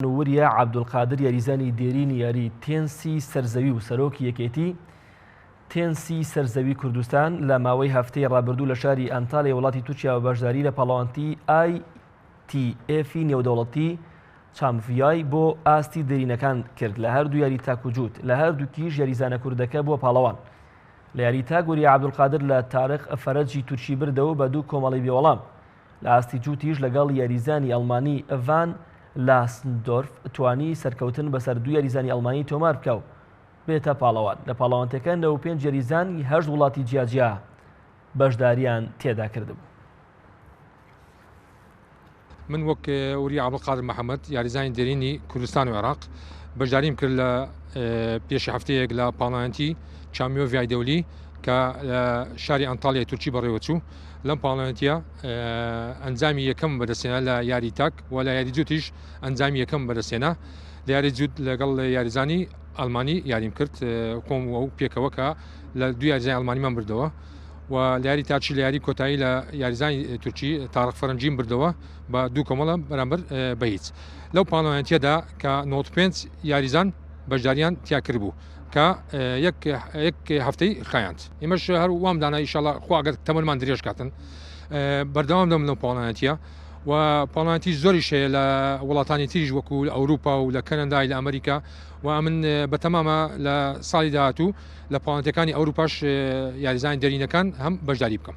وریە عەبدولقادر یاریزانی دێرینی یاری تێنسی سەرزەوی و سەرۆکی یەکێتی تێنسی سەرزەوی کوردستان لە ماوەی هەفتەی ڕابردوو لە شاری ئەنتالیە وڵاتی تورکیا و بەشداری لە پاڵەوانتی ITF نێودەوڵەتی چامڤیای بۆ ئاستی دێرینەکان کرد لە هەردوو یاری تاکوجووت لە هەردووکیش یاریزانە کوردەکە بووە پاڵەوان. لە یاری تاک وریە عەبدولقادر لە تارق فەرەجی تورکی بردەوە بە 2 کۆمەڵی بێوەڵام. لە ئاستی جووتیش لەگەڵ یاریزانی ئەڵمانی ڤان لاسندۆرف توانی سەرکەوتن بەسەر 2 یاریزانی ئەڵمانی تۆمار بکە و بێتە پاڵەوان. لە پاڵەوانتەکە 95 یاریزانی 8 وڵاتی جیاجیا بەشداریان تێدا کردبوو. من وەک وری عەبدولقادر محەممەد یاریزانی دێرینی کوردستان و عێراق بەشداریم کرد لە پێشی هەفتەیەک لە پاڵەوانتی چامڤیای دەولی کە شاری ئەنتالیای تورکی بەڕێوەچوو. لەم پاڵەوانتیە ئەنجامی یەکەم بەدەستێنا لە یاری تاک و لە یاری جووتیش ئەنجامی یەکەم بەدەستێنا. لە یاری جووت لەگەڵ یاریزانی ئەڵمانی یاریم کرد کۆم و پێکەوە کە لە 2 یاریزانی ئەڵمانیمان بردەوە و لە یاری تاچی لە یاری کۆتایی لە یاریزانی تورکی تارق فەرەنجیم بردەوە بە 2 کۆمەڵە بەرامبەر بە هیچ. لەو پاڵەوانتیەدا کە 95 یاریزان بەشداریان تیا کرد بوو کە یەک هەفتەی خایاند. ئێمەش هەر وام دانا ئینشاڵڵا خوا ئەگەر تەمەنمان درێژ کاتن بەردەوام دەم لەو پاڵەوانتیە و پاڵەوانتی زۆریش هەیە لە وڵاتانی تریش وەکو لە ئەوروپا و لە کەنەدای لە ئەمریکا و من بەتەمامە لە ساڵی داهاتوو لە پاڵەوانتیەکانی ئەوروپاش یاریزانی دێرینەکان هەم بەشداری بکەم.